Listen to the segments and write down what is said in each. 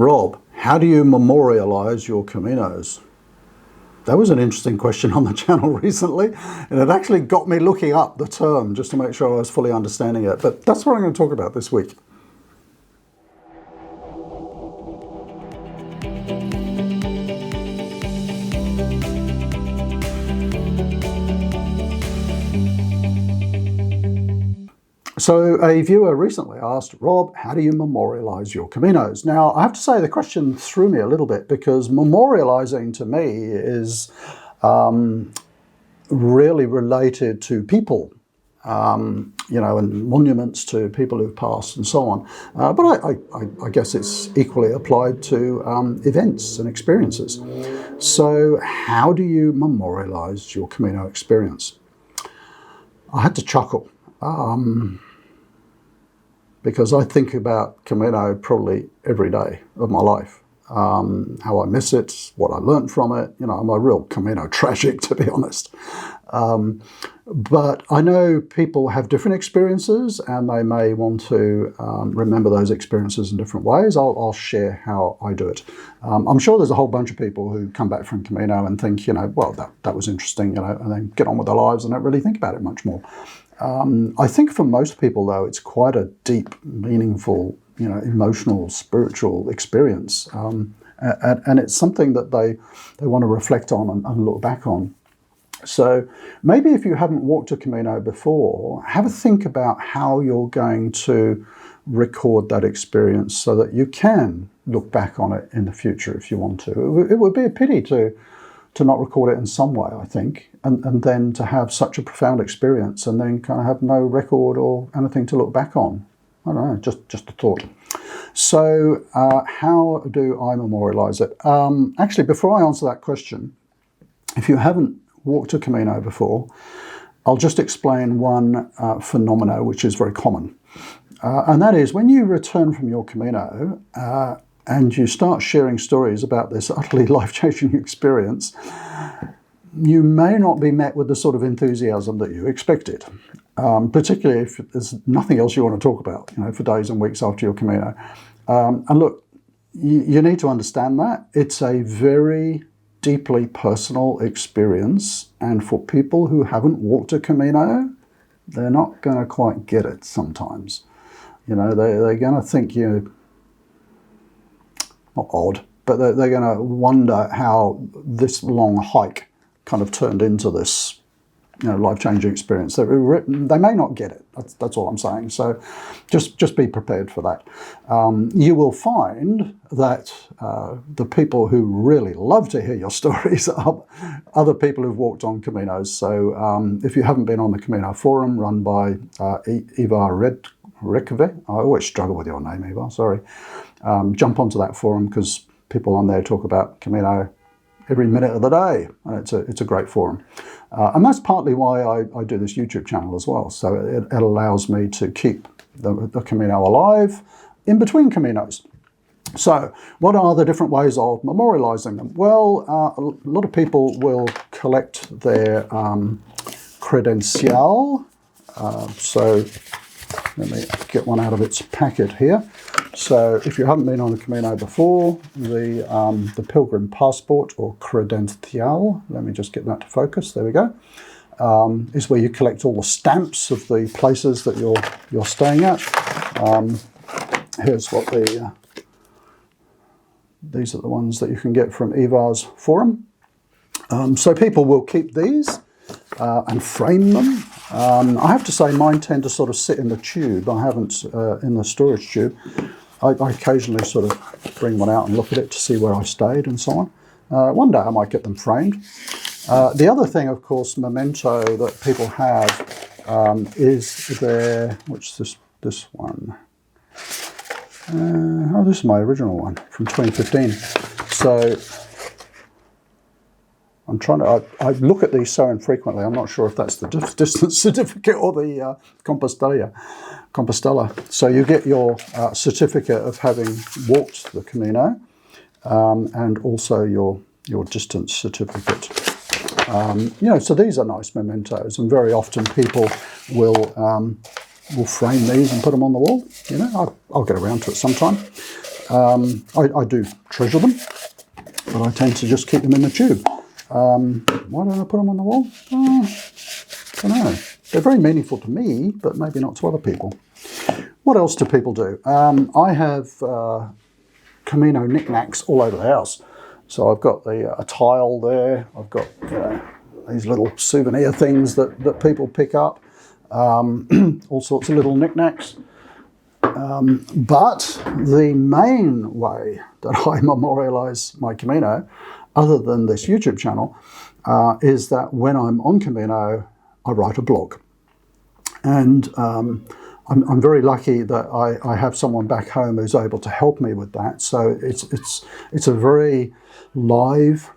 Rob, how do you memorialize your Caminos? That was an interesting question on the channel recently, and it actually got me looking up the term just to make sure I was fully understanding it. But that's what I'm going to talk about this week. So a viewer recently asked, Rob, how do you memorialize your Caminos? Now, I have to say the question threw me a little bit because memorializing to me is really related to people, you know, and monuments to people who've passed and so on. But I guess it's equally applied to events and experiences. So how do you memorialize your Camino experience? I had to chuckle. Because I think about Camino probably every day of my life. How I miss it, what I learned from it. You know, I'm a real Camino tragic, to be honest. But I know people have different experiences and they may want to remember those experiences in different ways. I'll share how I do it. I'm sure there's a whole bunch of people who come back from Camino and think, you know, well, that was interesting, you know, and then get on with their lives and don't really think about it much more. I think for most people, though, it's quite a deep, meaningful, you know, emotional, spiritual experience. And it's something that they want to reflect on and look back on. So maybe if you haven't walked a Camino before, have a think about how you're going to record that experience so that you can look back on it in the future if you want to. It would be a pity to not record it in some way, I think, and then to have such a profound experience and then kind of have no record or anything to look back on. I don't know, just a thought. So how do I memorialize it? Actually, before I answer that question, if you haven't walked a Camino before, I'll just explain one phenomena which is very common. And that is when you return from your Camino, and you start sharing stories about this utterly life-changing experience, you may not be met with the sort of enthusiasm that you expected, particularly if there's nothing else you want to talk about, you know, for days and weeks after your Camino. And look, you need to understand that. It's a very deeply personal experience, and for people who haven't walked a Camino, they're not going to quite get it sometimes. You know, they're going to think you're not odd, but they're going to wonder how this long hike kind of turned into this, you know, life-changing experience. They may not get it. That's all I'm saying. So just be prepared for that. You will find that the people who really love to hear your stories are other people who've walked on Caminos. So if you haven't been on the Camino forum run by Eva Rekve, I always struggle with your name, Eva, sorry. Jump onto that forum because people on there talk about Camino every minute of the day. And it's a great forum. And that's partly why I do this YouTube channel as well. So it allows me to keep the Camino alive in between Caminos. So what are the different ways of memorializing them? Well, a lot of people will collect their credencial. So let me get one out of its packet here. So if you haven't been on a Camino before, the pilgrim passport or credencial, let me just get that to focus, there we go, is where you collect all the stamps of the places that you're staying at. Here's what these are the ones that you can get from Eva's forum. So people will keep these and frame them. I have to say mine tend to sort of sit in the tube. I haven't in the storage tube. I occasionally sort of bring one out and look at it to see where I stayed and so on. One day I might get them framed. The other thing, of course, memento that people have is their, which is this one? Oh, this is my original one from 2015. So I'm trying to, I look at these so infrequently, I'm not sure if that's the distance certificate or the Compostela. So you get your certificate of having walked the Camino and also your distance certificate. You know, so these are nice mementos, and very often people will frame these and put them on the wall. You know, I'll get around to it sometime. I do treasure them, but I tend to just keep them in the tube. Why don't I put them on the wall? I don't know. They're very meaningful to me, but maybe not to other people. What else do people do? I have Camino knickknacks all over the house. So I've got a tile there. I've got these little souvenir things that people pick up. All sorts of little knickknacks. But the main way that I memorialise my Camino, other than this YouTube channel, is that when I'm on Camino, I write a blog. And I'm very lucky that I have someone back home who's able to help me with that. So it's a very live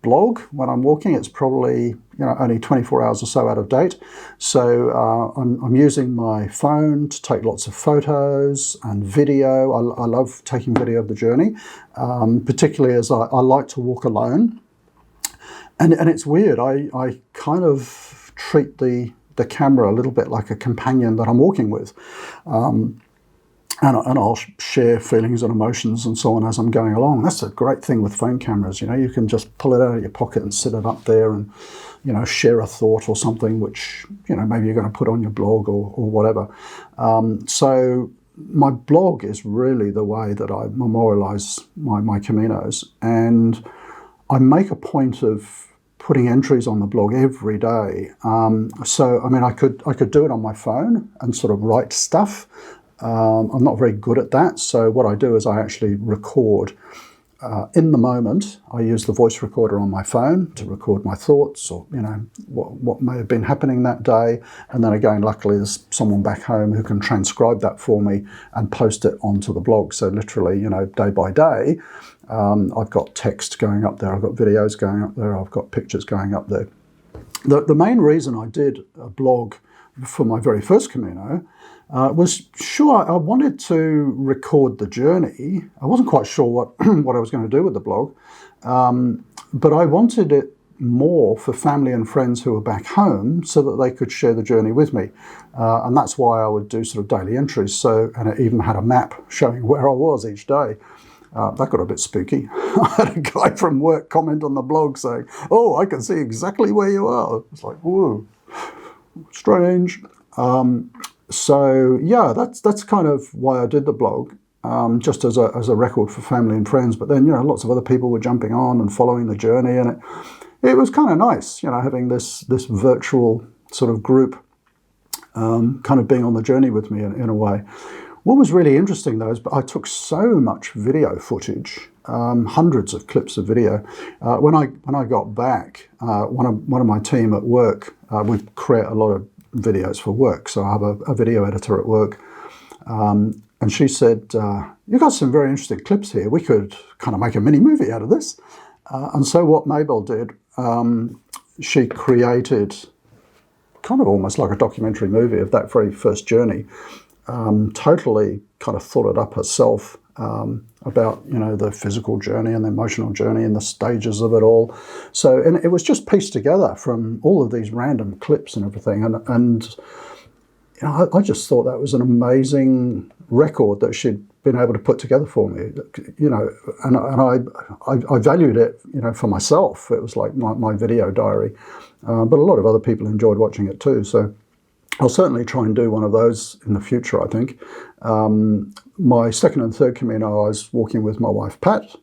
blog. When I'm walking, it's probably only 24 hours or so out of date. So I'm using my phone to take lots of photos and video. I love taking video of the journey, particularly as I like to walk alone. And it's weird. I kind of treat the camera a little bit like a companion that I'm walking with. And I'll share feelings and emotions and so on as I'm going along. That's a great thing with phone cameras. You can just pull it out of your pocket and sit it up there and, share a thought or something which, maybe you're going to put on your blog or whatever. So my blog is really the way that I memorialise my Caminos. And I make a point of putting entries on the blog every day. So, I mean, I could do it on my phone and sort of write stuff. I'm not very good at that, so what I do is I actually record in the moment. I use the voice recorder on my phone to record my thoughts or, what may have been happening that day. And then again, luckily there's someone back home who can transcribe that for me and post it onto the blog. So literally, day by day, I've got text going up there, I've got videos going up there, I've got pictures going up there. The main reason I did a blog for my very first Camino was I wanted to record the journey. I wasn't quite sure what I was going to do with the blog, but I wanted it more for family and friends who were back home so that they could share the journey with me. And that's why I would do sort of daily entries. And it even had a map showing where I was each day. That got a bit spooky. I had a guy from work comment on the blog saying, "Oh, I can see exactly where you are." It's like, whoa, strange. So yeah, that's kind of why I did the blog, just as a record for family and friends. But then lots of other people were jumping on and following the journey, and it was kind of nice, having this virtual sort of group, kind of being on the journey with me in a way. What was really interesting though is I took so much video footage, hundreds of clips of video. When I got back, one of my team at work, we create a lot of videos for work, so I have a video editor at work, and she said, "You got some very interesting clips here. We could kind of make a mini movie out of this." And so what Mabel did, she created kind of almost like a documentary movie of that very first journey. Totally kind of thought it up herself, about the physical journey and the emotional journey and the stages of it all. So, and it was just pieced together from all of these random clips and everything. And I just thought that was an amazing record that she'd been able to put together for me. And I valued it, for myself. It was like my video diary. But a lot of other people enjoyed watching it too. So I'll certainly try and do one of those in the future, I think. My second and third Camino, I was walking with my wife, Pat.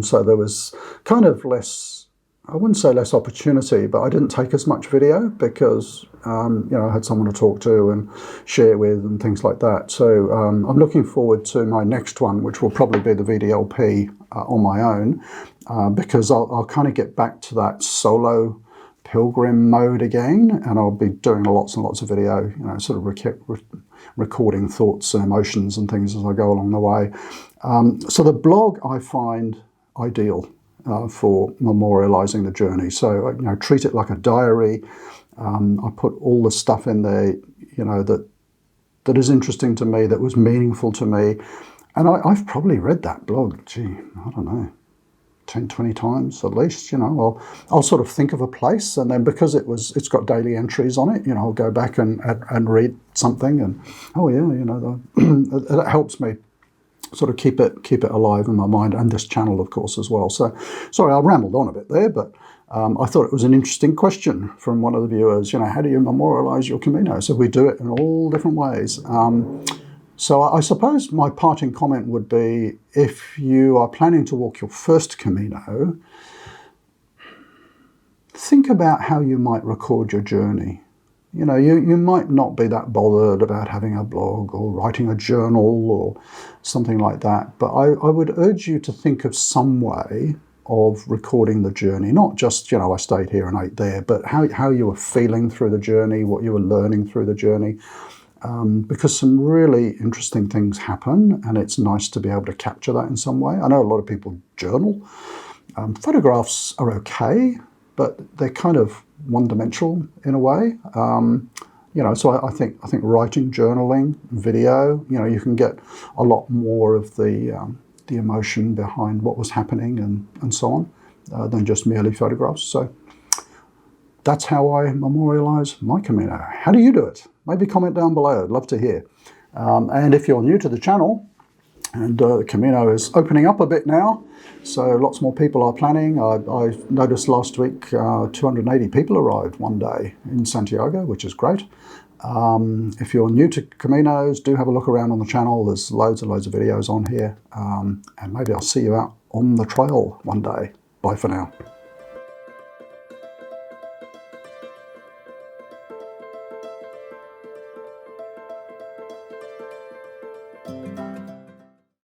So there was kind of less, I wouldn't say less opportunity, but I didn't take as much video because, I had someone to talk to and share with and things like that. So I'm looking forward to my next one, which will probably be the VDLP on my own, because I'll kind of get back to that solo pilgrim mode again, and I'll be doing lots and lots of video, sort of recording thoughts and emotions and things as I go along the way. So the blog I find ideal for memorialising the journey. So treat it like a diary. I put all the stuff in there, that is interesting to me, that was meaningful to me, and I've probably read that blog. Gee, I don't know, 10, 20 times at least. I'll sort of think of a place, and then because it's got daily entries on it, I'll go back and read something, and oh yeah, it helps me sort of keep it alive in my mind, and this channel, of course, as well. So, sorry, I rambled on a bit there, but I thought it was an interesting question from one of the viewers. How do you memorialize your Camino? So we do it in all different ways. So I suppose my parting comment would be, if you are planning to walk your first Camino, think about how you might record your journey. You might not be that bothered about having a blog or writing a journal or something like that, but I would urge you to think of some way of recording the journey, not just, I stayed here and ate there, but how you were feeling through the journey, what you were learning through the journey, because some really interesting things happen, and it's nice to be able to capture that in some way. I know a lot of people journal. Photographs are okay, but they're kind of one-dimensional in a way. So I think writing, journaling, video, you can get a lot more of the emotion behind what was happening and so on than just merely photographs. So that's how I memorialize my Camino. How do you do it? Maybe comment down below. I'd love to hear. And if you're new to the channel, and Camino is opening up a bit now, so lots more people are planning. I noticed last week 280 people arrived one day in Santiago, which is great. If you're new to Caminos, do have a look around on the channel. There's loads and loads of videos on here. And maybe I'll see you out on the trail one day. Bye for now.